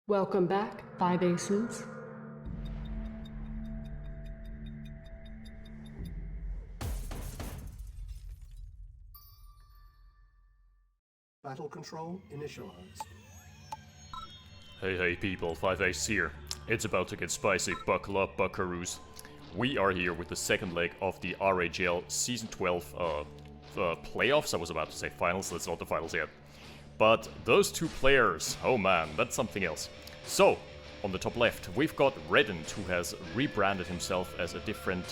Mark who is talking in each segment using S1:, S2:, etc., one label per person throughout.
S1: Welcome back, 5 Aces.
S2: Battle control initialized.
S3: Hey people, 5Ace here. It's about to get spicy, buckle up buckaroos. We are here with the second leg of the RAGL Season 12 playoffs. I was about to say finals, that's not the finals yet. But those two players, oh man, that's something else. So, on the top left, we've got Reddent, who has rebranded himself as a different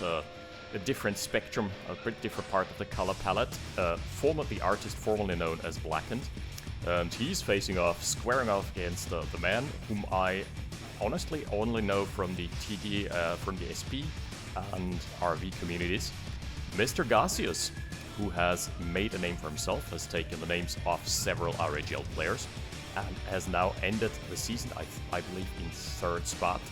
S3: spectrum, a bit different part of the color palette. The artist formerly known as Blackened. And he's squaring off against the man whom I honestly only know from the TD, from the SP and RV communities, Mr. Gacius, who has made a name for himself, has taken the names of several RAGL players, and has now ended the season, I believe, in third spot,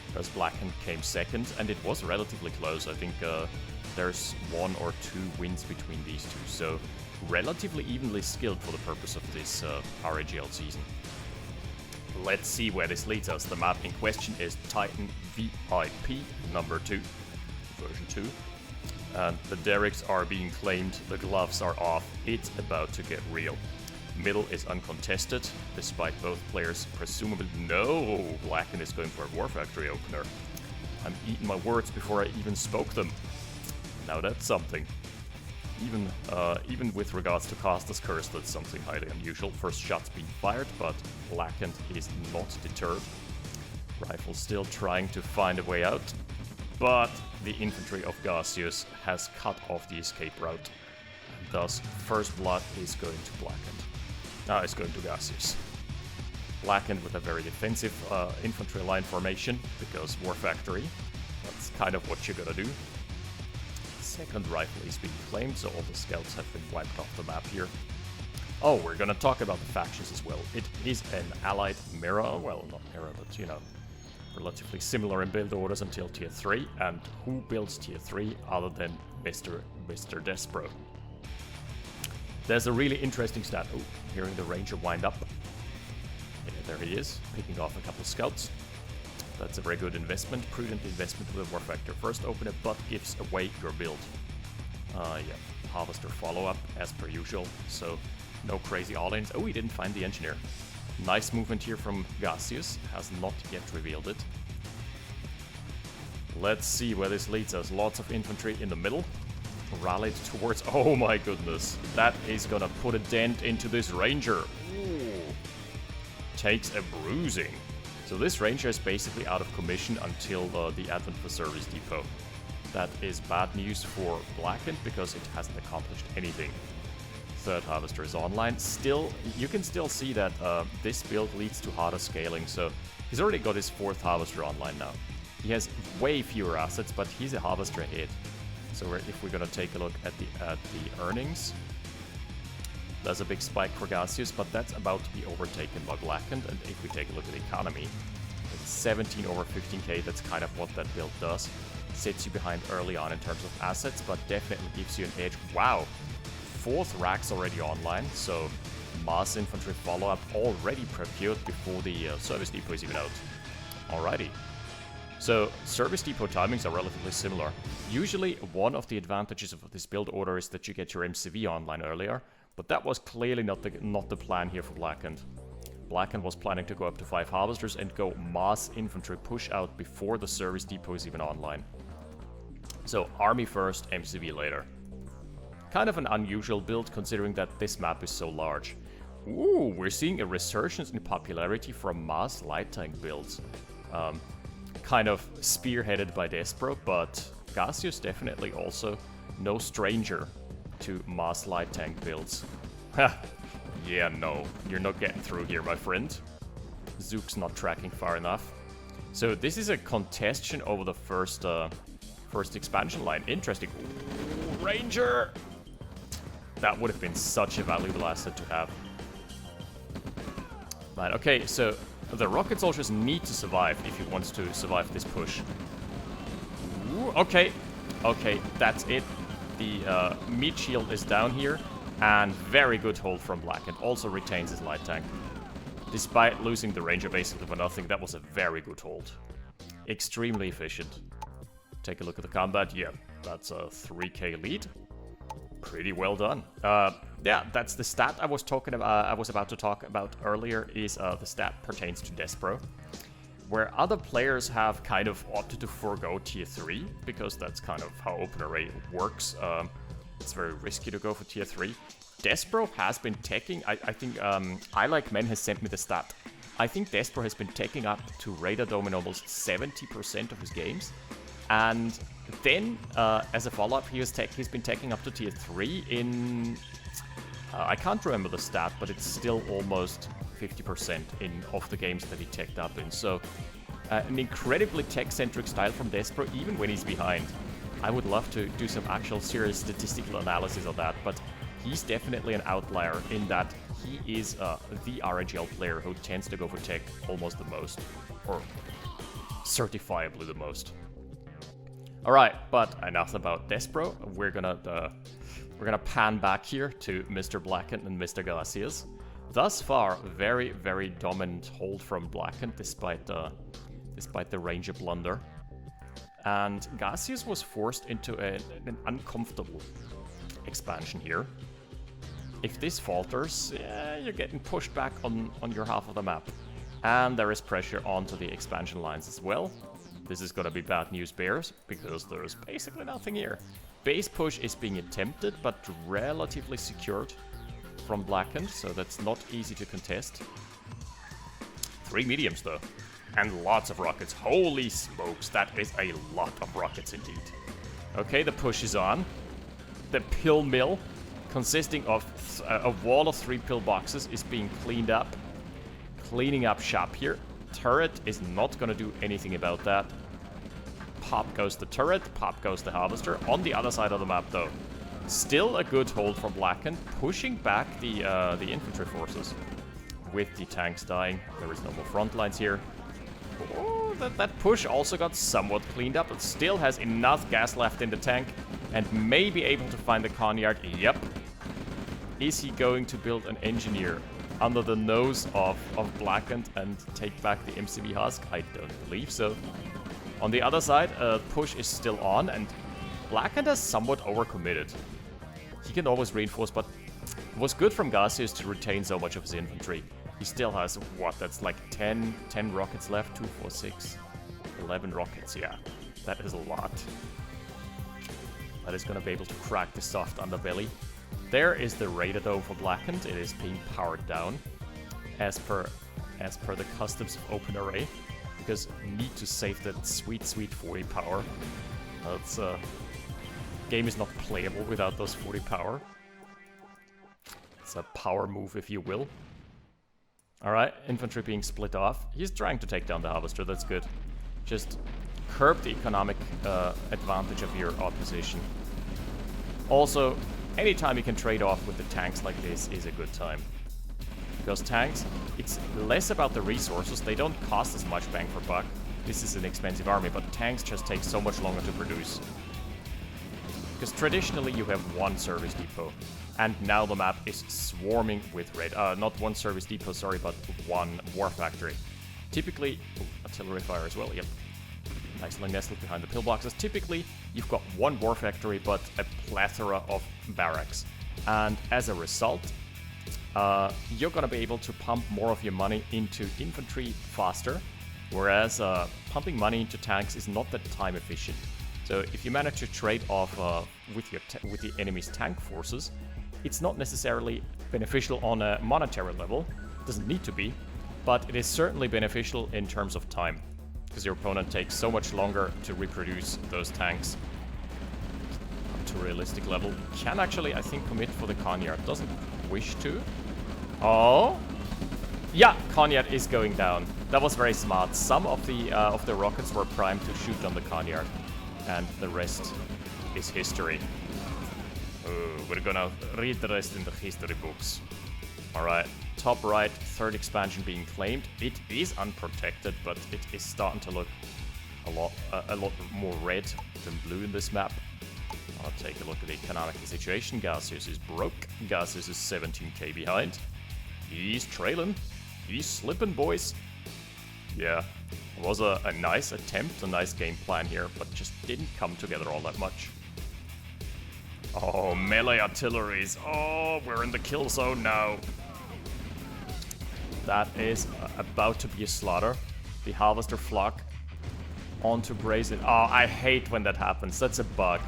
S3: because Blackened came second, and it was relatively close. I think there's 1 or 2 wins between these two, so relatively evenly skilled for the purpose of this RAGL season. Let's see where this leads us. The map in question is Titan VIP number 2, version 2. And the derricks are being claimed, the gloves are off, it's about to get real. Middle is uncontested, despite both players presumably... No! Blackened is going for a War Factory opener. I'm eating my words before I even spoke them. Now that's something. Even with regards to Caster's Curse, that's something highly unusual. First shot's being fired, but Blackened is not deterred. Rifle still trying to find a way out, but the infantry of Gacius has cut off the escape route. And thus, first blood is going to Blackened. It's going to Gacius. Blackened with a very defensive infantry line formation, because War Factory, that's kind of what you're gonna do. Second rifle is being claimed, so all the scouts have been wiped off the map here. Oh, we're gonna talk about the factions as well. It is an allied mirror, well, not mirror, but you know, relatively similar in build orders until tier 3, and who builds tier 3 other than Mr. Despro? There's a really interesting stat. Oh, hearing the ranger wind up. Yeah, there he is, picking off a couple of scouts. That's a very good investment, prudent investment with a War Factor. First open it, but gives away your build. Yeah, Harvester follow-up, as per usual, so no crazy all-ins. Oh, he didn't find the engineer. Nice movement here from Gacius, has not yet revealed it. Let's see where this leads us. Lots of infantry in the middle. Rallied towards... Oh my goodness. That is gonna put a dent into this ranger. Ooh. Takes a bruising. So this ranger is basically out of commission until the advent of the service depot. That is bad news for Blackened because it hasn't accomplished anything. Third harvester is online. Still, you can still see that this build leads to harder scaling, so he's already got his 4th harvester online now. He has way fewer assets, but he's a harvester ahead. So if we're gonna take a look at the earnings, there's a big spike for Gacius, but that's about to be overtaken by Blackened. And if we take a look at the economy, it's 17 over 15k. That's kind of what that build does. Sets you behind early on in terms of assets, but definitely gives you an edge. Wow. 4th rack's already online, so mass infantry follow-up already procured before the service depot is even out. Alrighty. So, service depot timings are relatively similar. Usually, one of the advantages of this build order is that you get your MCV online earlier, but that was clearly not the plan here for Blackened. Blackened was planning to go up to 5 harvesters and go mass infantry push out before the service depot is even online. So, army first, MCV later. Kind of an unusual build considering that this map is so large. Ooh, we're seeing a resurgence in popularity from mass light tank builds. Kind of spearheaded by Despro, but Gacius definitely also no stranger to mass light tank builds. Ha! Yeah, no, you're not getting through here, my friend. Zook's not tracking far enough. So this is a contestation over the first expansion line. Interesting. Ooh, Ranger! That would have been such a valuable asset to have. Right, okay, so the rocket soldiers need to survive if he wants to survive this push. Ooh, okay, that's it. The meat shield is down here, and very good hold from Blackened. Also retains his light tank. Despite losing the Ranger basically for nothing, that was a very good hold. Extremely efficient. Take a look at the combat. Yeah, that's a 3k lead. Pretty well done. Yeah, that's the stat I was talking about. I was about to talk about earlier. Is the stat pertains to Despro, where other players have kind of opted to forego tier 3 because that's kind of how OpenRA works. It's very risky to go for tier 3. Despro has been taking. I think I Like Men has sent me the stat. I think Despro has been taking up to Radar Dome in almost 70% of his games. And then, as a follow-up, he's been taking up to tier 3 in... I can't remember the stat, but it's still almost 50% of the games that he teched up in. So, an incredibly tech-centric style from Despro, even when he's behind. I would love to do some actual serious statistical analysis of that, but he's definitely an outlier in that he is the RAGL player who tends to go for tech almost the most, or certifiably the most. Alright, but enough about Despro. We're gonna pan back here to Mr. Blackened and Mr. Gacius. Thus far, very, very dominant hold from Blackened despite the Ranger blunder. And Gacius was forced into an uncomfortable expansion here. If this falters, you're getting pushed back on your half of the map. And there is pressure onto the expansion lines as well. This is gonna be bad news bears, because there's basically nothing here. Base push is being attempted, but relatively secured from Blackened, so that's not easy to contest. 3 mediums though, and lots of rockets. Holy smokes, that is a lot of rockets indeed. Okay, the push is on. The pill mill, consisting of a wall of 3 pill boxes, is being cleaned up. Cleaning up shop here. Turret is not gonna do anything about that. Pop goes the turret, pop goes the harvester. On the other side of the map though, still a good hold from Blackened, pushing back the infantry forces. With the tanks dying, there is no more front lines here. Oh, that push also got somewhat cleaned up. It still has enough gas left in the tank and may be able to find the Conyard. Yep. Is he going to build an engineer under the nose of Blackened and take back the MCV husk? I don't believe so. On the other side, push is still on, and Blackened has somewhat overcommitted. He can always reinforce, but it was good from Gacius to retain so much of his infantry. He still has, what, that's like 10 rockets left, 2, 4, 6, 11 rockets, yeah. That is a lot. That is going to be able to crack the soft underbelly. There is the Radar Dome for Blackened. It is being powered down as per the customs of OpenRA, because we need to save that sweet 40 power. That's game is not playable without those 40 power. It's a power move, if you will. Alright, infantry being split off. He's trying to take down the harvester, that's good. Just curb the economic advantage of your opposition. Also, anytime you can trade off with the tanks like this is a good time. Because tanks, it's less about the resources, they don't cost as much bang for buck. This is an expensive army, but tanks just take so much longer to produce. Because traditionally you have one service depot, and now the map is swarming with not one service depot, sorry, but one war factory. Typically, artillery fire as well, yep. Nicely nestled behind the pillboxes. Typically, you've got one war factory, but a plethora of barracks. And as a result, you're gonna be able to pump more of your money into infantry faster, whereas pumping money into tanks is not that time efficient. So if you manage to trade off with the enemy's tank forces, it's not necessarily beneficial on a monetary level. It doesn't need to be, but it is certainly beneficial in terms of time, because your opponent takes so much longer to reproduce those tanks up to a realistic level. Can actually, I think, commit for the Conyard. Doesn't wish to. Oh, yeah, Conyard is going down. That was very smart. Some of the rockets were primed to shoot on the Conyard, and the rest is history. We're gonna read the rest in the history books. Alright, top right, third expansion being claimed. It is unprotected, but it is starting to look a lot more red than blue in this map. I'll take a look at the economic situation. Gacius is broke. Gacius is 17k behind. He's trailing. He's slipping, boys. Yeah, it was a nice attempt, a nice game plan here, but just didn't come together all that much. Oh, melee artilleries. Oh, we're in the kill zone now. That is about to be a slaughter. The Harvester flock onto Brazen. Oh, I hate when that happens. That's a bug.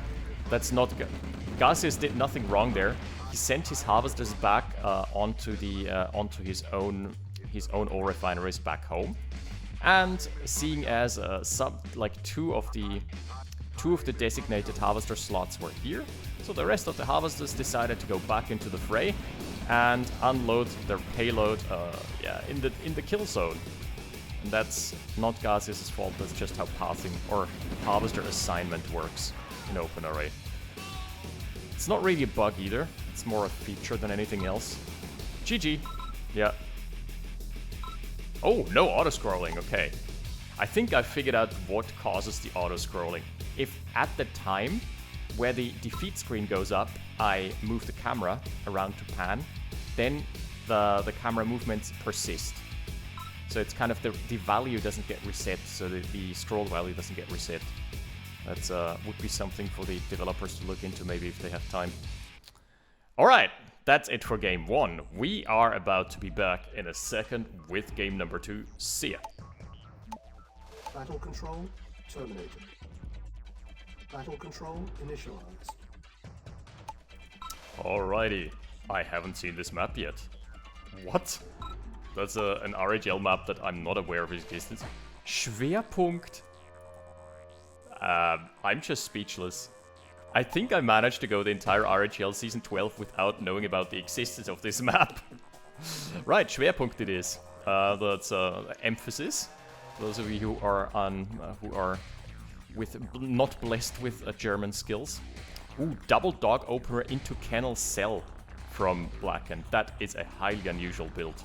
S3: That's not good. Gacius did nothing wrong there. He sent his Harvesters back onto his own ore refineries back home. And seeing as two of the designated Harvester slots were here, so the rest of the Harvesters decided to go back into the fray and unload their payload in the kill zone. And that's not Gacius' fault, that's just how pathing or Harvester assignment works in OpenRA. It's not really a bug either, it's more a feature than anything else. GG. Yeah. Oh, no auto-scrolling, okay. I think I figured out what causes the auto-scrolling. If at the time where the defeat screen goes up, I move the camera around to pan, then the camera movements persist. So it's kind of the value doesn't get reset, so the scroll value doesn't get reset. That's would be something for the developers to look into maybe if they have time. Alright, that's it for game 1. We are about to be back in a second with game number 2. See ya.
S2: Battle control terminated. Battle control initialized.
S3: Alrighty, I haven't seen this map yet. What? That's an RAGL map that I'm not aware of its existence. Schwerpunkt. I'm just speechless. I think I managed to go the entire RAGL Season 12 without knowing about the existence of this map. Right, Schwerpunkt it is. That's emphasis. Those of you who are not blessed with German skills. Ooh, double dog opener into kennel cell from Blackened. That is a highly unusual build.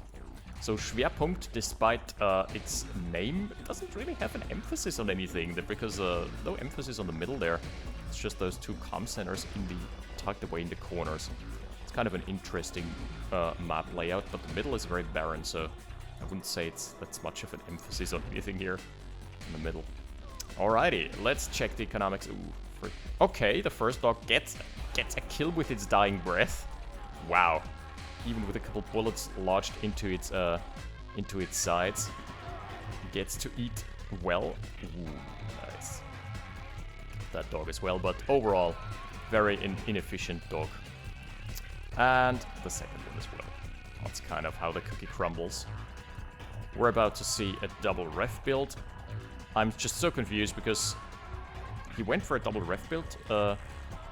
S3: So Schwerpunkt, despite its name, it doesn't really have an emphasis on anything, because no emphasis on the middle there. It's just those two comm centers tucked away in the corners. It's kind of an interesting map layout, but the middle is very barren, so I wouldn't say that's much of an emphasis on anything here in the middle. Alrighty, let's check the economics. Ooh, okay, the first dog gets a kill with its dying breath. Wow. Even with a couple bullets lodged into its sides. Gets to eat well. Ooh, nice. That dog as well, but overall, very inefficient dog. And the second one as well. That's kind of how the cookie crumbles. We're about to see a double ref build. I'm just so confused because he went for a double ref build.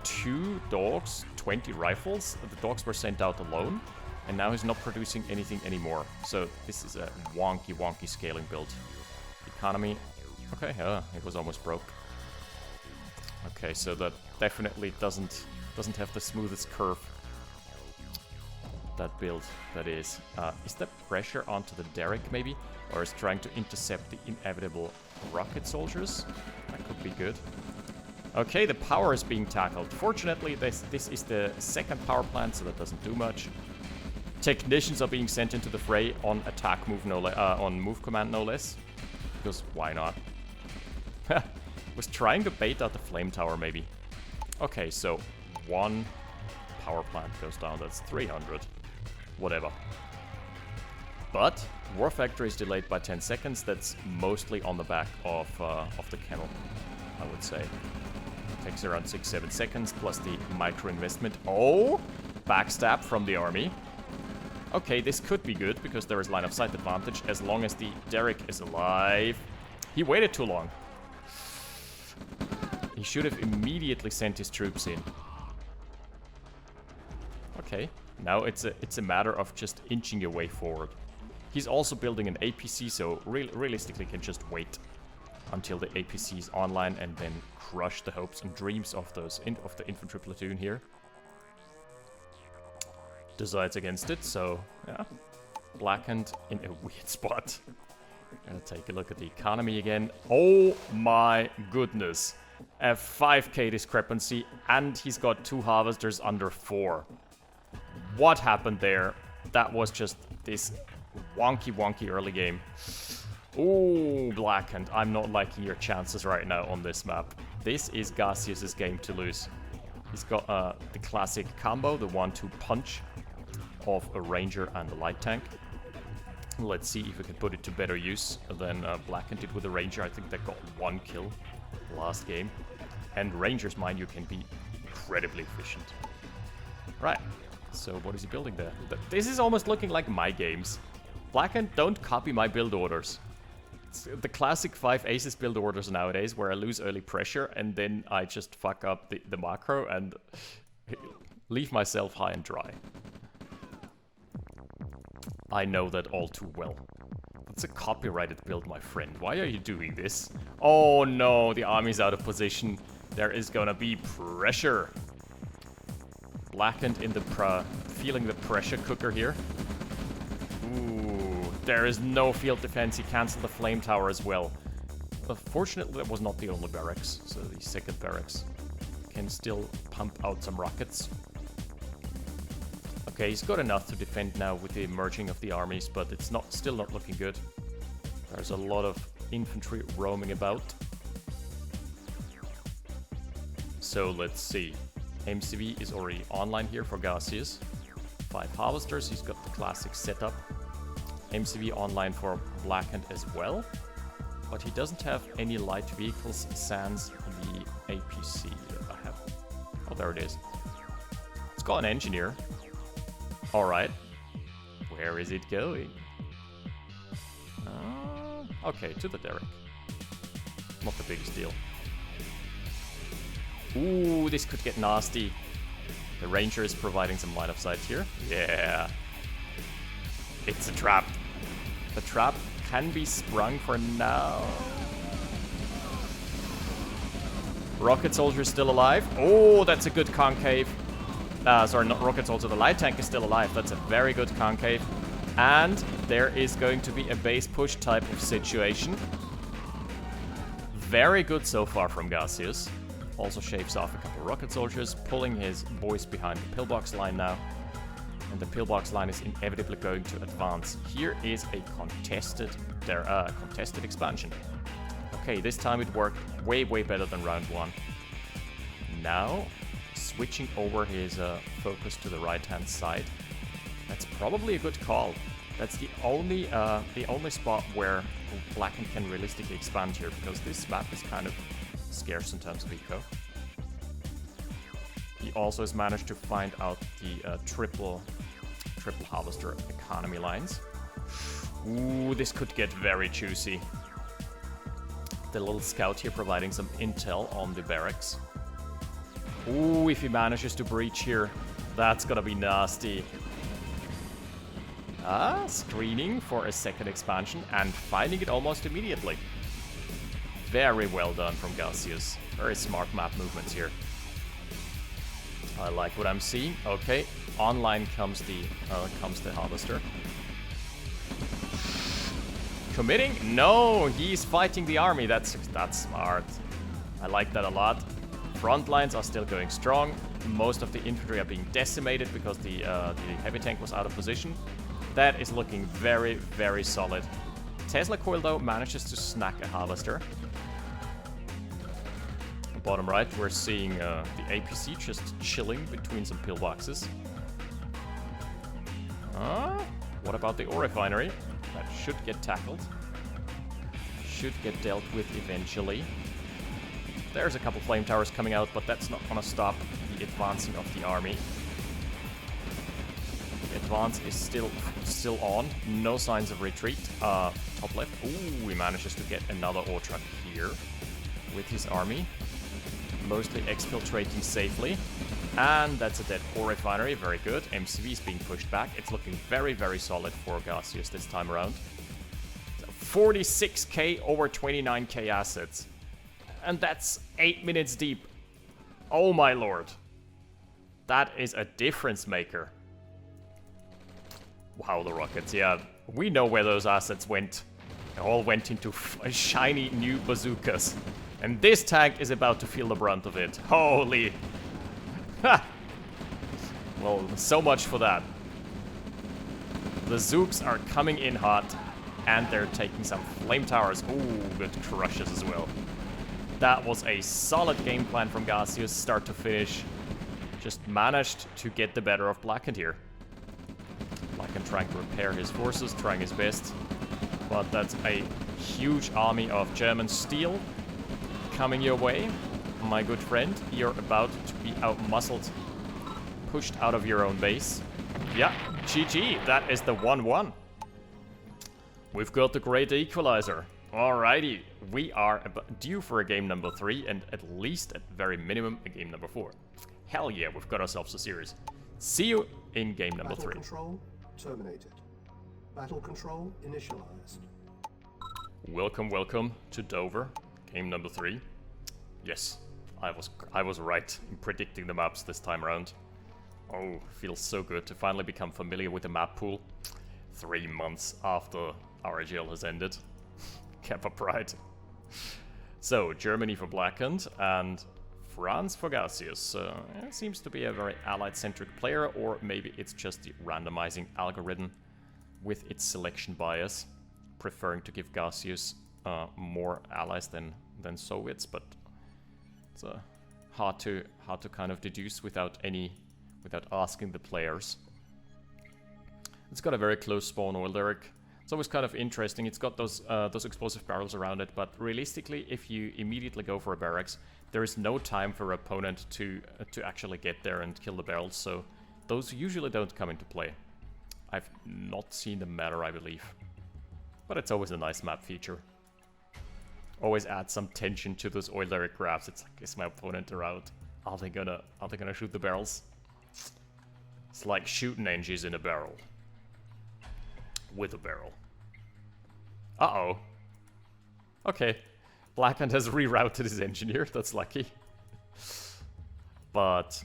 S3: 2 dogs, 20 rifles. The dogs were sent out alone. And now he's not producing anything anymore. So this is a wonky scaling build. Economy. Okay, it was almost broke. Okay, so that definitely doesn't have the smoothest curve. That build, that is. Is that pressure onto the derrick maybe? Or is trying to intercept the inevitable rocket soldiers? That could be good. Okay, the power is being tackled. Fortunately, this is the second power plant, so that doesn't do much. Technicians are being sent into the fray on attack move, on move command no less. Because why not? Was trying to bait out the flame tower maybe. Okay, so 1 power plant goes down. That's 300. Whatever. But War Factory is delayed by 10 seconds. That's mostly on the back of the kennel, I would say. Takes around 6-7 seconds plus the micro investment. Oh, backstab from the army. Okay, this could be good, because there is line of sight advantage, as long as the derrick is alive. He waited too long. He should have immediately sent his troops in. Okay, now it's a matter of just inching your way forward. He's also building an APC, so realistically can just wait until the APC is online and then crush the hopes and dreams of the infantry platoon here. Decides against it, so yeah. Blackened in a weird spot. Gonna take a look at the economy again. Oh my goodness. A 5k discrepancy, and he's got 2 harvesters under 4. What happened there? That was just this Wonky early game. Ooh, Blackened. I'm not liking your chances right now on this map. This is Gacius' game to lose. He's got the classic combo, the 1-2 punch of a ranger and a light tank. Let's see if we can put it to better use than Blackened did with the ranger. I think they got 1 kill last game. And rangers, mind you, can be incredibly efficient. Right, so what is he building there? This is almost looking like my games. Blackened, don't copy my build orders. It's the classic 5 aces build orders nowadays, where I lose early pressure and then I just fuck up the macro and leave myself high and dry. I know that all too well. It's a copyrighted build, my friend. Why are you doing this? Oh no, the army's out of position. There is gonna be pressure. Blackened in the feeling the pressure cooker here. Ooh, there is no field defense. He cancelled the flame tower as well. Fortunately, that was not the only barracks, so the second barracks can still pump out some rockets. Okay, he's got enough to defend now with the merging of the armies, but it's still not looking good. There's a lot of infantry roaming about. So let's see. MCV is already online here for Gacius. 5 harvesters, he's got the classic setup. MCV online for Blackened as well. But he doesn't have any light vehicles sans the APC that I have. Oh, there it is. It's got an engineer. Alright. Where is it going? Okay, to the derrick. Not the biggest deal. Ooh, this could get nasty. The ranger is providing some line of sight here. Yeah. It's a trap. The trap can be sprung for now. Rocket soldier still alive. Oh, that's a good concave. Sorry, not rocket soldier. The light tank is still alive. That's a very good concave. And there is going to be a base push type of situation. Very good so far from Gacius. Also shaves off a couple of rocket soldiers, pulling his boys behind the pillbox line now. And the pillbox line is inevitably going to advance. Here is a contested expansion. Okay, this time it worked way better than round 1. Now, switching over his focus to the right-hand side. That's probably a good call. That's the only spot where Blackened can realistically expand here, because this map is kind of scarce in terms of eco. He also has managed to find out the triple harvester economy lines. Ooh, this could get very juicy. The little scout here providing some intel on the barracks. Ooh, if he manages to breach here, that's gonna be nasty. Screening for a second expansion and finding it almost immediately. Very well done from Gacius. Very smart map movements here. I like what I'm seeing. Okay, online comes the harvester. Committing? No, he's fighting the army. That's smart. I like that a lot. Front lines are still going strong. Most of the infantry are being decimated because the heavy tank was out of position. That is looking very solid. Tesla Coil, though, manages to snack a harvester. Bottom right, we're seeing the APC just chilling between some pillboxes. What about the ore refinery? That should get tackled. Should get dealt with eventually. There's a couple flame towers coming out, but that's not gonna stop the advancing of the army. The advance is still on. No signs of retreat. Top left. Ooh, he manages to get another ore truck here with his army. Mostly exfiltrating safely. And that's a dead ore refinery. Very good. MCV is being pushed back. It's looking very solid for Gacius this time around. So 46k over 29k assets. And that's 8 minutes deep. Oh my lord. That is a difference maker. Wow, the rockets. Yeah, we know where those assets went. They all went into shiny new bazookas. And this tank is about to feel the brunt of it. Holy. Ha! Well, so much for that. The Zooks are coming in hot, and they're taking some flame towers. Ooh, good crushes as well. That was a solid game plan from Gacius, start to finish. Just managed to get the better of Blackened here. Blackened trying to repair his forces, trying his best. But that's a huge army of German steel coming your way. My good friend, you're about to be outmuscled, pushed out of your own base. Yeah, GG, that is the 1-1. We've got the great equalizer. Alrighty, we are due for a game number 3 and at least, at very minimum, a game number 4. Hell yeah, we've got ourselves a series. See you in game number 3.
S2: Battle control terminated. Battle control initialized.
S3: Welcome, welcome to Dover, game number 3. Yes, I was right in predicting the maps this time around. Oh, feels so good to finally become familiar with the map pool 3 months after RAGL has ended. Kappa pride. So, Germany for Blackened and France for Gacius. It seems to be a very allied-centric player, or maybe it's just the randomizing algorithm with its selection bias, preferring to give Gacius more allies than Soviets, but it's hard to kind of deduce without asking the players. It's got a very close spawn oil derrick. It's always kind of interesting. It's got those explosive barrels around it, but realistically, if you immediately go for a barracks, there is no time for opponent to actually get there and kill the barrels, so those usually don't come into play. I've not seen them matter, I believe. But it's always a nice map feature. Always add some tension to those oil derrick grabs. It's like, is my opponent around? Are they gonna shoot the barrels? It's like shooting engines in a barrel. With a barrel. Uh-oh. Okay. Blackened has rerouted his engineer, that's lucky. But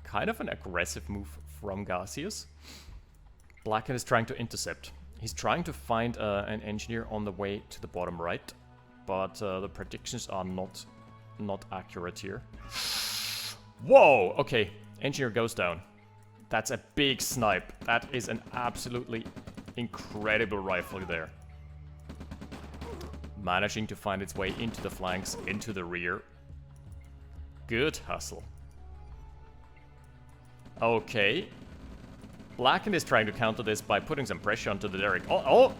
S3: kind of an aggressive move from Gacius. Blackened is trying to intercept. He's trying to find an engineer on the way to the bottom right, but the predictions are not accurate here. Whoa! Okay, engineer goes down. That's a big snipe. That is an absolutely incredible rifle there. Managing to find its way into the flanks, into the rear. Good hustle. Okay. Blackened is trying to counter this by putting some pressure onto the derrick. Oh!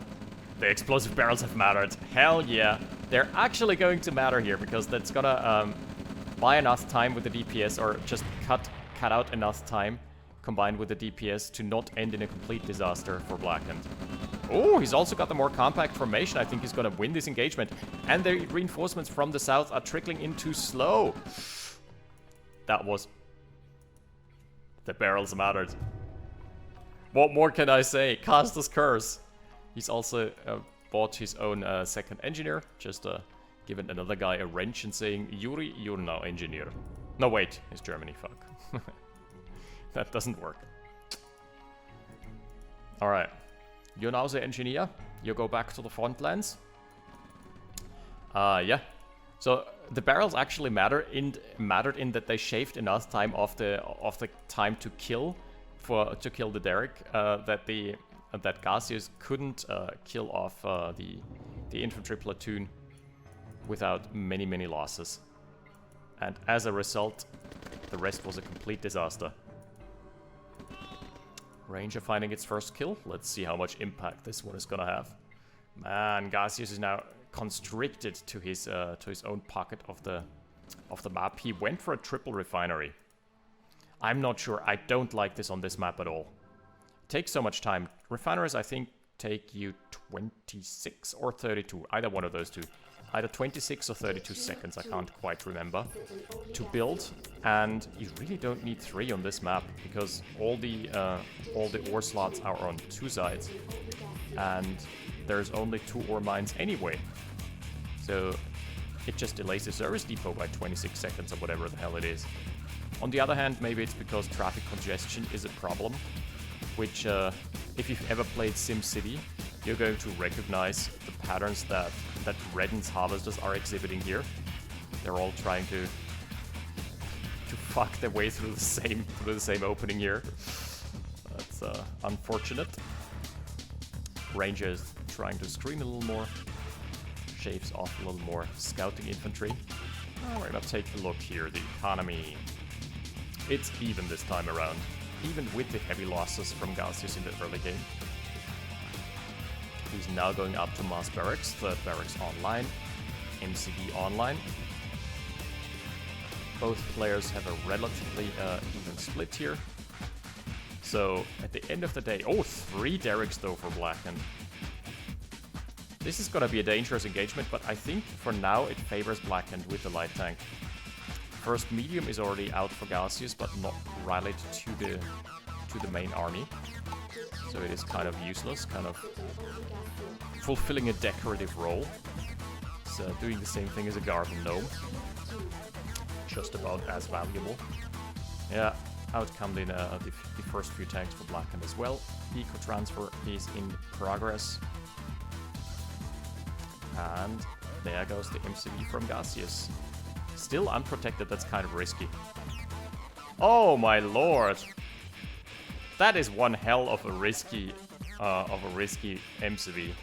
S3: The explosive barrels have mattered. Hell yeah. They're actually going to matter here, because that's gonna buy enough time with the DPS, or just cut out enough time combined with the DPS to not end in a complete disaster for Blackened. Oh, he's also got the more compact formation. I think he's gonna win this engagement. And the reinforcements from the south are trickling in too slow. That was... The barrels mattered. What more can I say? Caster's curse. He's also bought his own second engineer. Just giving another guy a wrench and saying, Yuri, you're now engineer. No, wait. It's Germany, fuck. That doesn't work. Alright. You're now the engineer. You go back to the front lines. Yeah. So the barrels actually mattered in that they shaved enough time off the time to kill the derrick that Gacius couldn't kill off the infantry platoon without many losses. And as a result, the rest was a complete disaster. Ranger finding its first kill. Let's see how much impact this one is gonna have. Man, Gacius is now constricted to his own pocket of the map. He went for a triple refinery. I'm not sure. I don't like this on this map at all. It takes so much time. Refineries, I think, take you 26 or 32. Either one of those two. Either 26 or 32 seconds, I can't quite remember, to build. And you really don't need 3 on this map, because all the ore slots are on 2 sides. And there's only 2 ore mines anyway. So it just delays the service depot by 26 seconds or whatever the hell it is. On the other hand, maybe it's because traffic congestion is a problem, which if you've ever played SimCity, you're going to recognize the patterns that Reddent's harvesters are exhibiting here. They're all trying to fuck their way through the same opening here. That's unfortunate. Ranger is trying to screen a little more. Shaves off a little more scouting infantry. We're gonna take a look here. The economy. It's even this time around. Even with the heavy losses from Gacius in the early game. He's now going up to Mass Barracks. Third Barracks online. MCV online. Both players have a relatively even split here. So, at the end of the day... Oh, 3 Derricks though for Blackened. This is gonna be a dangerous engagement, but I think for now it favors Blackened with the light tank. First medium is already out for Gacius, but not rallied to the main army. So it is kind of useless, kind of fulfilling a decorative role. It's doing the same thing as a garden gnome. Just about as valuable. Yeah, out come the first few tanks for Blackened as well. Eco transfer is in progress. And there goes the MCV from Gacius. Still unprotected, that's kind of risky. Oh my lord! That is one hell of a risky MCV.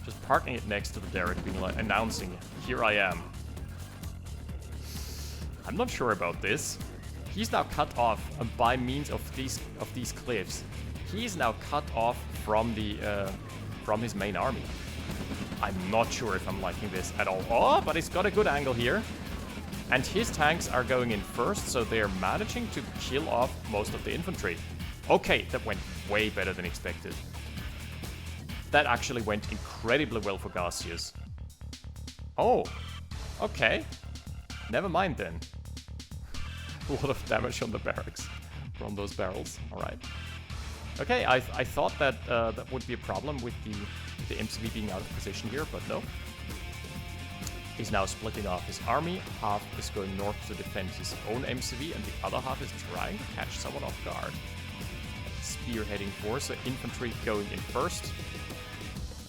S3: Just parking it next to the Derrick, being like, announcing, here I am. I'm not sure about this. He's now cut off by means of these cliffs. He's now cut off from his main army. I'm not sure if I'm liking this at all. Oh, but he's got a good angle here. And his tanks are going in first, so they're managing to kill off most of the infantry. Okay, that went way better than expected. That actually went incredibly well for Gacius. Oh, okay. Never mind then. A lot of damage on the barracks from those barrels. Alright. Okay, I thought that that would be a problem with the MCV being out of position here, but no. He's now splitting off his army. Half is going north to defend his own MCV, and the other half is trying to catch someone off guard. Spearheading force, so infantry going in first.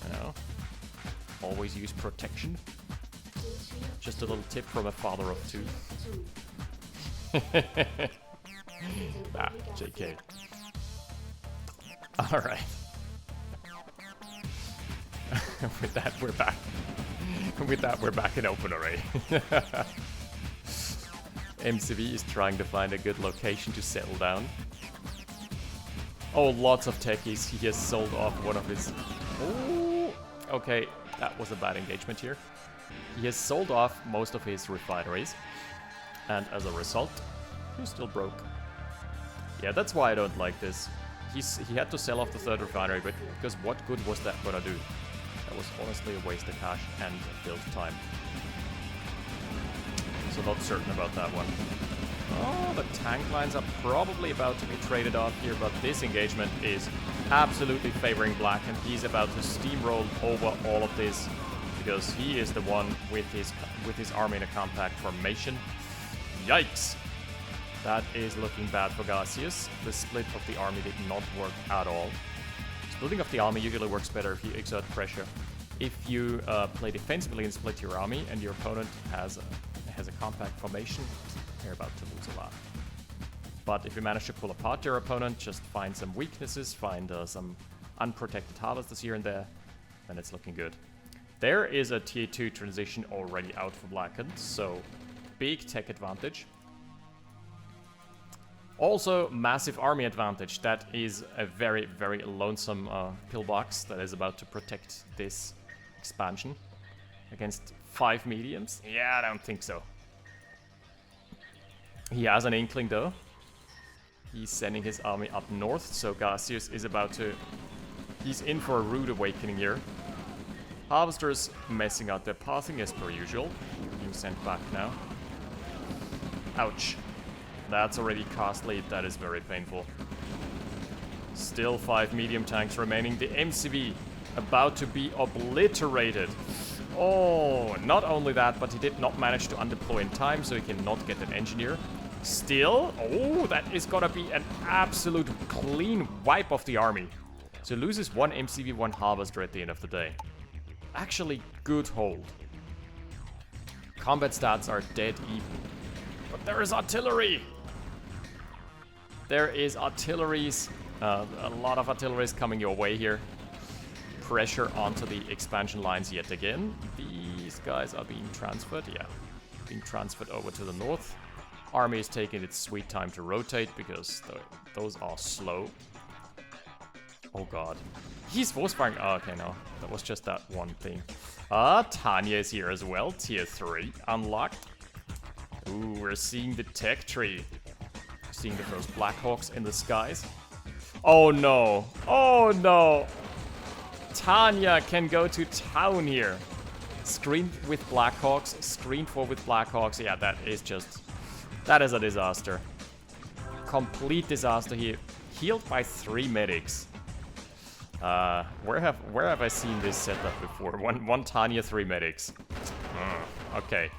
S3: You know, always use protection. Just a little tip from a father of 2. JK. Alright. With that, we're back. With that, we're back in OpenRA. MCV is trying to find a good location to settle down. Oh, lots of techies. He has sold off one of his... Oh, okay, that was a bad engagement here. He has sold off most of his refineries. And as a result, he's still broke. Yeah, that's why I don't like this. He had to sell off the 3rd refinery, but because what good was that gonna do? That was honestly a waste of cash and build time. So not certain about that one. Oh, the tank lines are probably about to be traded off here, but this engagement is absolutely favoring Black, and he's about to steamroll over all of this because he is the one with his army in a compact formation. Yikes! That is looking bad for Gacius. The split of the army did not work at all. Splitting of the army usually works better if you exert pressure. If you play defensively and split your army, and your opponent has a compact formation, you're about to lose a lot. But if you manage to pull apart your opponent, just find some weaknesses, find some unprotected harvesters here and there, then it's looking good. There is a tier 2 transition already out for Blackened, so big tech advantage. Also, massive army advantage. That is a very, very lonesome pillbox that is about to protect this expansion against 5 mediums. Yeah, I don't think so. He has an inkling though. He's sending his army up north, so Gacius is about to... He's in for a rude awakening here. Harvesters messing out their pathing as per usual. Being sent back now. Ouch. That's already costly. That is very painful. Still 5 medium tanks remaining. The MCV about to be obliterated. Oh, not only that, but he did not manage to undeploy in time, so he cannot get an engineer. Still, oh, that is gonna be an absolute clean wipe of the army. So loses 1 MCV, 1 harvester at the end of the day. Actually, good hold. Combat stats are dead even. But there is artillery! There is artilleries, a lot of artilleries coming your way here. pressure onto the expansion lines yet again. These guys are being transferred, yeah. Being transferred over to the north. Army is taking its sweet time to rotate because those are slow. Oh god. He's force firing. Oh, okay, no. That was just that one thing. Tanya is here as well. Tier 3 unlocked. Ooh, we're seeing the tech tree. Seeing the first Blackhawks in the skies. Oh no. Oh no. Tanya can go to town here. Screen with Blackhawks. Screen 4 with Blackhawks. Yeah, that is a disaster. Complete disaster here. Healed by 3 medics. Where have I seen this setup before? One Tanya, 3 medics. Okay.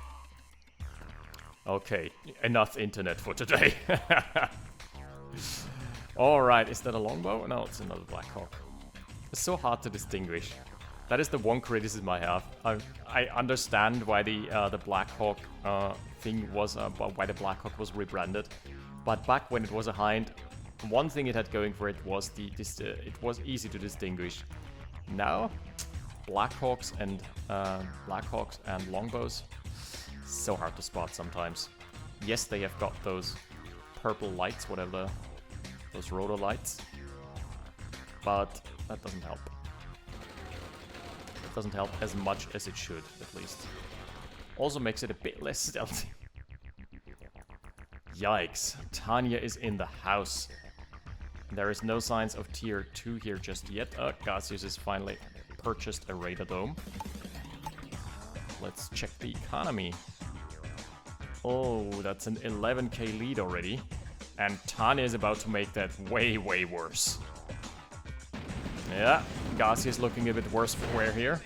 S3: Okay, enough internet for today. Alright, is that a longbow? No, it's another Blackhawk. It's so hard to distinguish. That is the one criticism I have. I understand why the Blackhawk thing was, why the Blackhawk was rebranded. But back when it was a Hind, one thing it had going for it was it was easy to distinguish. Now, Blackhawks and longbows, so hard to spot sometimes. Yes, they have got those purple lights, whatever, those rotor lights, but that doesn't help. It doesn't help as much as it should, at least. Also makes it a bit less stealthy. Yikes, Tanya is in the house. There is no signs of tier 2 here just yet. Gacius has finally purchased a radar dome. Let's check the economy. Oh, that's an 11k lead already. And Tanya is about to make that way, way worse. Yeah, Garcia is looking a bit worse for wear here.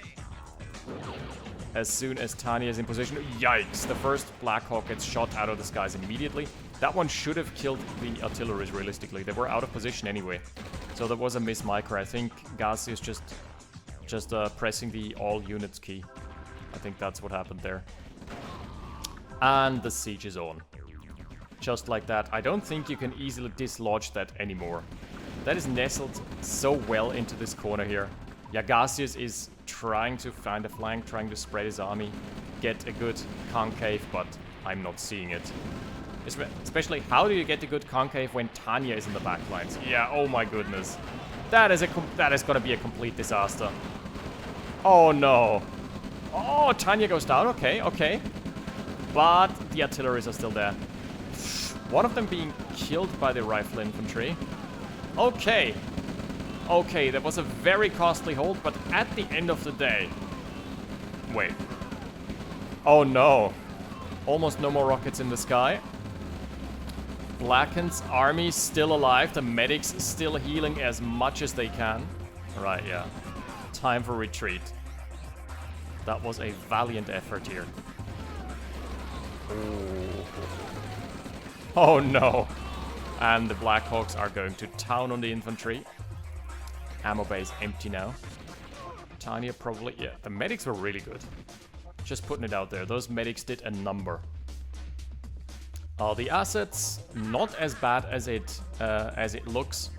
S3: As soon as Tanya is in position, yikes, the first Blackhawk gets shot out of the skies immediately. That one should have killed the artilleries realistically. They were out of position anyway. So there was a miss micro. I think Garcia is just pressing the all units key. I think that's what happened there. And the siege is on. Just like that. I don't think you can easily dislodge that anymore. That is nestled so well into this corner here. Yeah, Gacius is trying to find a flank, trying to spread his army, get a good concave, but I'm not seeing it. Especially, how do you get a good concave when Tanya is in the backlines? Yeah, oh my goodness. That is gonna be a complete disaster. Oh no. Oh, Tanya goes down, okay, okay. But the artilleries are still there. One of them being killed by the rifle infantry. Okay. Okay, that was a very costly hold, but at the end of the day... Wait. Oh no. Almost no more rockets in the sky. Blackened's army still alive. The medics still healing as much as they can. Right, yeah. Time for retreat. That was a valiant effort here. Oh no. And the Blackhawks are going to town on the infantry. Ammo base empty now. Tanya probably... Yeah, the medics were really good. Just putting it out there. Those medics did a number. The assets, not as bad as it looks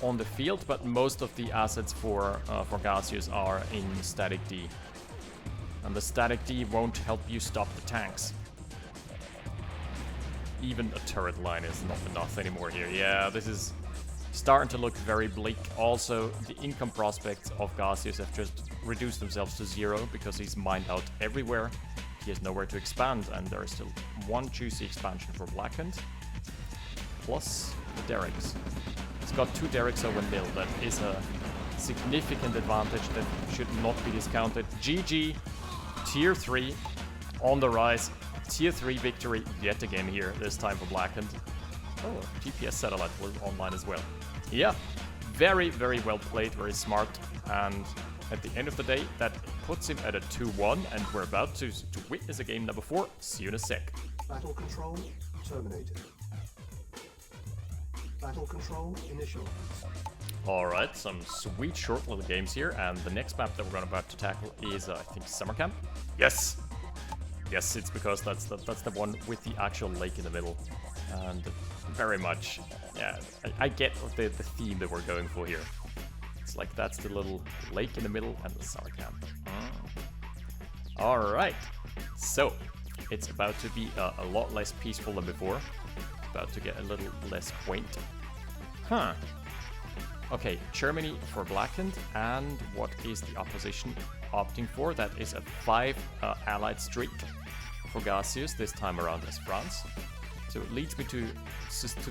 S3: on the field, but most of the assets for Gacius are in static D. And the static D won't help you stop the tanks. Even a turret line is not enough anymore here. Yeah, this is starting to look very bleak. Also, the income prospects of Gacius have just reduced themselves to 0 because he's mined out everywhere. He has nowhere to expand, and there is still one juicy expansion for Blackened. Plus the derricks. He's got 2 derricks over nil. That is a significant advantage that should not be discounted. GG, tier 3 on the rise. Tier 3 victory yet again here, this time for Blackened. Oh, GPS satellite was online as well. Yeah, very, very well played, very smart, and at the end of the day, that puts him at a 2-1, and we're about to witness a game number 4. See you in a sec.
S2: Battle control terminated. Battle control initialized.
S3: Alright, some sweet short little games here, and the next map that we're about to tackle is, I think, Summer Camp. Yes! Yes, it's because that's the one with the actual lake in the middle. And very much, yeah, I get the theme that we're going for here. It's like that's the little lake in the middle and the summer camp. Alright, so it's about to be a lot less peaceful than before. About to get a little less quaint. Huh. Okay, Germany for Blackened, and what is the opposition opting for? That is a 5 allied streak for Gacius, this time around as France. So it leads me to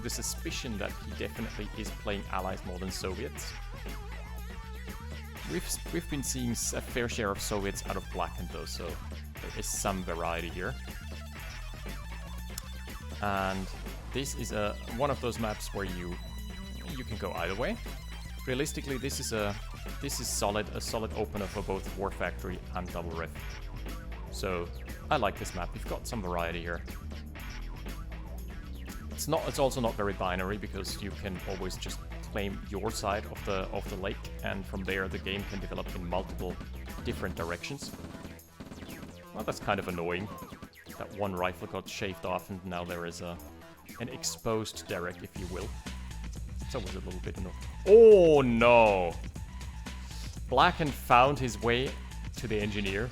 S3: the suspicion that he definitely is playing allies more than Soviets. We've been seeing a fair share of Soviets out of Blackened though, so there is some variety here. And this is one of those maps where you can go either way. Realistically, this is a solid opener for both War Factory and Double Ref. So I like this map. You've got some variety here. It's also not very binary because you can always just claim your side of the lake, and from there the game can develop in multiple different directions. Well, that's kind of annoying. That one rifle got shaved off, and now there is an exposed derrick, if you will. It's always a little bit annoying. Oh no! Blackened found his way to the engineer.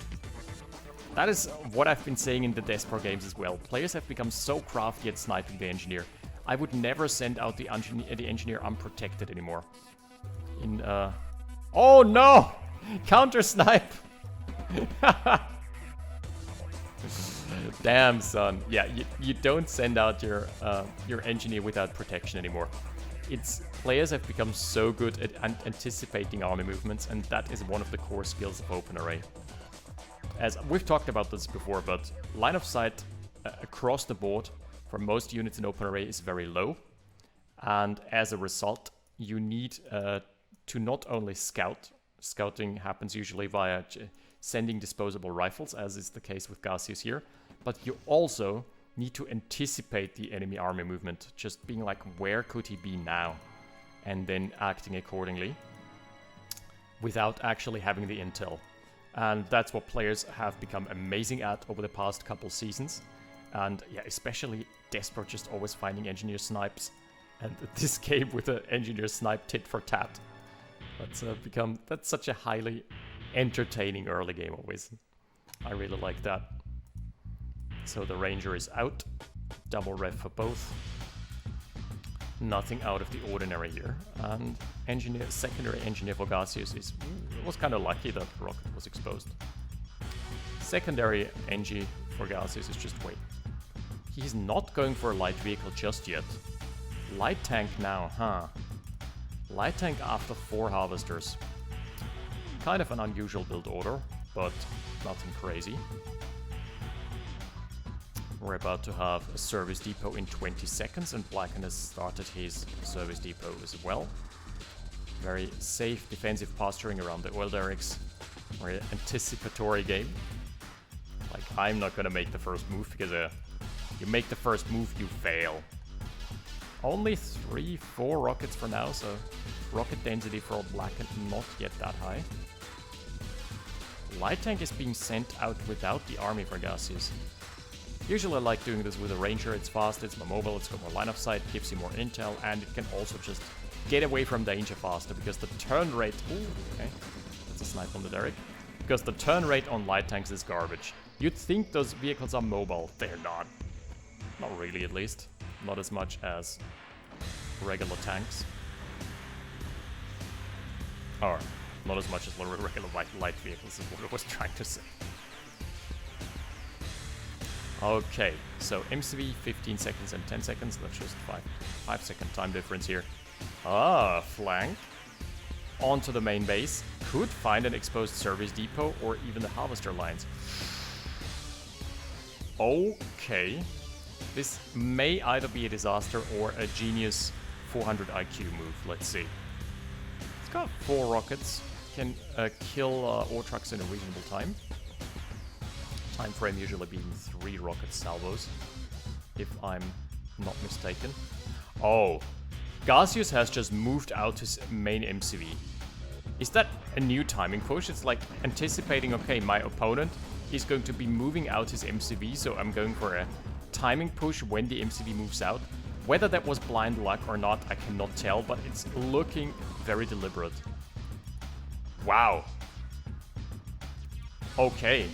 S3: That is what I've been saying in the Despero games as well. Players have become so crafty at sniping the engineer. I would never send out the engineer unprotected anymore. Oh no! Counter snipe! Damn, son. Yeah, you don't send out your engineer without protection anymore. Players have become so good at anticipating army movements, and that is one of the core skills of OpenRA. As we've talked about this before, but line of sight across the board for most units in OpenRA is very low, and as a result, you need to not only scout. Scouting happens usually via sending disposable rifles, as is the case with Gacius here, but you also need to anticipate the enemy army movement, just being like, where could he be now? And then acting accordingly without actually having the intel. And that's what players have become amazing at over the past couple seasons. And yeah, especially Despero just always finding engineer snipes. And this game with an engineer snipe tit for tat. That's such a highly entertaining early game always. I really like that. So the Ranger is out. Double ref for both. Nothing out of the ordinary here. And secondary engineer for Gacius was kind of lucky that the rocket was exposed. Secondary engie for Gacius is just wait. He's not going for a light vehicle just yet. Light tank now, huh? Light tank after 4 harvesters. Kind of an unusual build order, but nothing crazy. We're about to have a service depot in 20 seconds, and Blackened has started his service depot as well. Very safe defensive posturing around the oil derricks. Very anticipatory game. Like, I'm not gonna make the first move because you make the first move, you fail. Only 3-4 rockets for now, so rocket density for Blackened not yet that high. Light tank is being sent out without the army for Gacius. Usually I like doing this with a Ranger. It's fast, it's more mobile, it's got more line of sight, gives you more intel, and it can also just get away from danger faster because the turn rate... Ooh, okay, that's a snipe on the derrick. Because the turn rate on light tanks is garbage. You'd think those vehicles are mobile. They're not. Not really, at least. Not as much as regular tanks. Or not as much as regular light vehicles is what I was trying to say. Okay, so MCV 15 seconds and 10 seconds. That's just 5 second time difference here. Ah, flank. Onto the main base. Could find an exposed service depot or even the harvester lines. Okay. This may either be a disaster or a genius 400 IQ move. Let's see. It's got 4 rockets. Can kill ore trucks in a reasonable time. Time frame usually being 3 rocket salvos, if I'm not mistaken. Oh, Gacius has just moved out his main MCV. Is that a new timing push? It's like anticipating, okay, my opponent is going to be moving out his MCV, so I'm going for a timing push when the MCV moves out. Whether that was blind luck or not, I cannot tell, but it's looking very deliberate. Wow. Okay.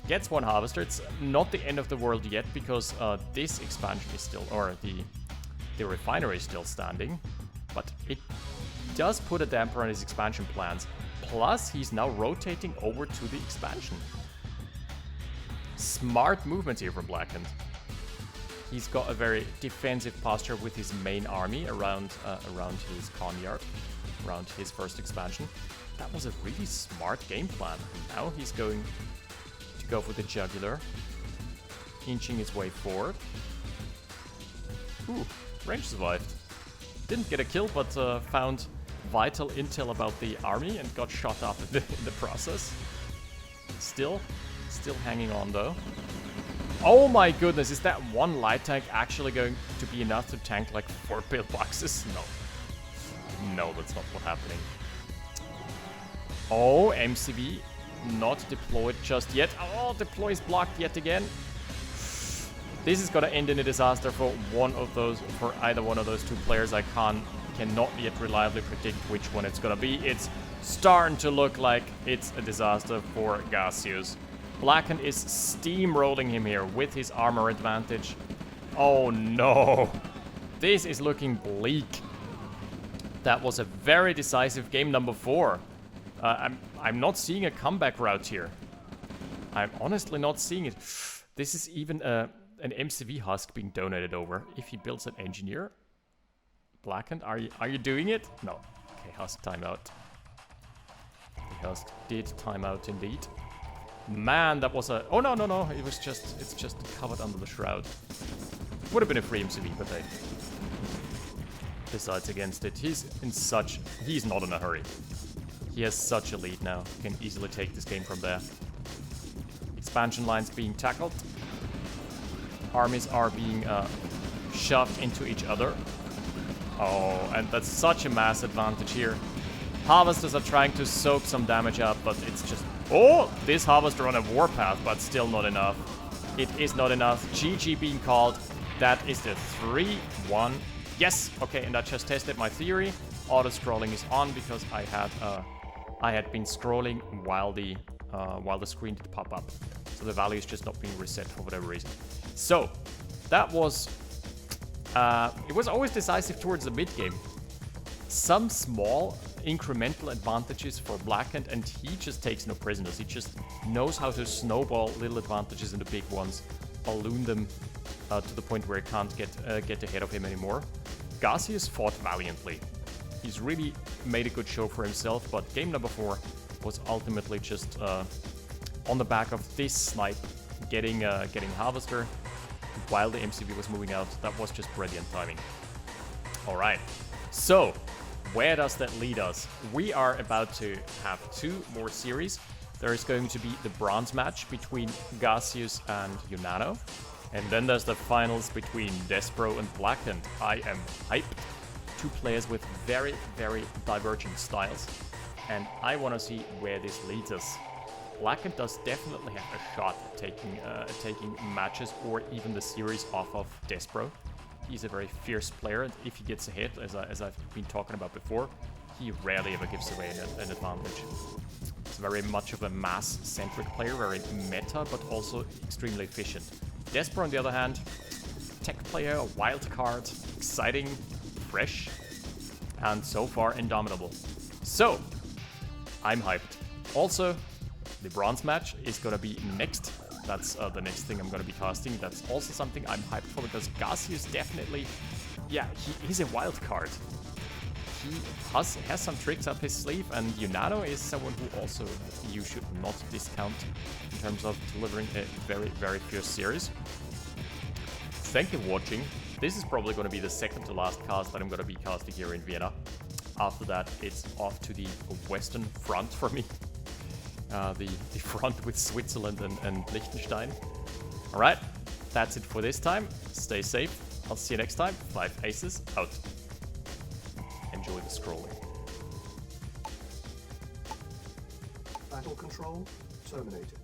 S3: Gets one harvester. It's not the end of the world yet because this expansion is still, or the refinery is still standing. But it does put a damper on his expansion plans. Plus, he's now rotating over to the expansion. Smart movement here from Blackened. He's got a very defensive posture with his main army around his Conyard, around his first expansion. That was a really smart game plan. Now he's going to go for the jugular, inching his way forward. Ooh, range survived. Didn't get a kill, but found vital intel about the army and got shot up in the process. Still hanging on though. Oh my goodness, is that one light tank actually going to be enough to tank like 4 pillboxes? No. No, that's not what's happening. Oh, MCV not deployed just yet. Oh, deploy is blocked yet again. This is gonna end in a disaster for either one of those two players. I cannot yet reliably predict which one it's gonna be. It's starting to look like it's a disaster for Gacius. Blackened is steamrolling him here with his armor advantage. Oh no. This is looking bleak. That was a very decisive game number 4. I'm not seeing a comeback route here. I'm honestly not seeing it. This is even an MCV husk being donated over. If he builds an engineer. Blackened, are you doing it? No. Okay, husk timeout. The husk did timeout indeed. Man, that was a... Oh, no. It's just covered under the shroud. Would have been a free MCV, but they decides against it. He's not in a hurry. He has such a lead now. Can easily take this game from there. Expansion lines being tackled. Armies are being shoved into each other. Oh, and that's such a mass advantage here. Harvesters are trying to soak some damage up, but it's just... Oh, this harvester on a warpath, but still not enough. It is not enough. GG being called. That is the 3-1. Yes! Okay, and I just tested my theory. Auto-scrolling is on because I had been scrolling while the screen did pop up. So the value is just not being reset for whatever reason. So, that was... it was always decisive towards the mid-game. Some small incremental advantages for Blackened, and he just takes no prisoners. He just knows how to snowball little advantages into big ones, balloon them to the point where he can't get ahead of him anymore. Gacius fought valiantly. He's really made a good show for himself, but game number 4 was ultimately just on the back of this snipe, getting Harvester while the MCV was moving out. That was just brilliant timing. Alright, so where does that lead us? We are about to have 2 more series. There is going to be the bronze match between Gacius and Yunano. And then there's the finals between Despero and Blackened. I am hyped. 2 players with very, very divergent styles. And I want to see where this leads us. Blackened does definitely have a shot at taking matches or even the series off of Despero. He's a very fierce player, and if he gets ahead, as I've been talking about before, he rarely ever gives away an advantage. He's very much of a mass-centric player, very meta, but also extremely efficient. Despero, on the other hand, tech player, a wild card, exciting, fresh, and so far indomitable. So, I'm hyped. Also, the bronze match is gonna be next. That's the next thing I'm gonna be casting. That's also something I'm hyped for because Gacius definitely, yeah, he's a wild card. He has some tricks up his sleeve, and Yunano is someone who also you should not discount in terms of delivering a very, very fierce series. Thank you for watching. This is probably going to be the second to last cast that I'm going to be casting here in Vienna. After that, it's off to the Western Front for me. The front with Switzerland and Liechtenstein. Alright, that's it for this time. Stay safe. I'll see you next time. 5 Aces out. Enjoy the scrolling.
S2: Battle control terminated.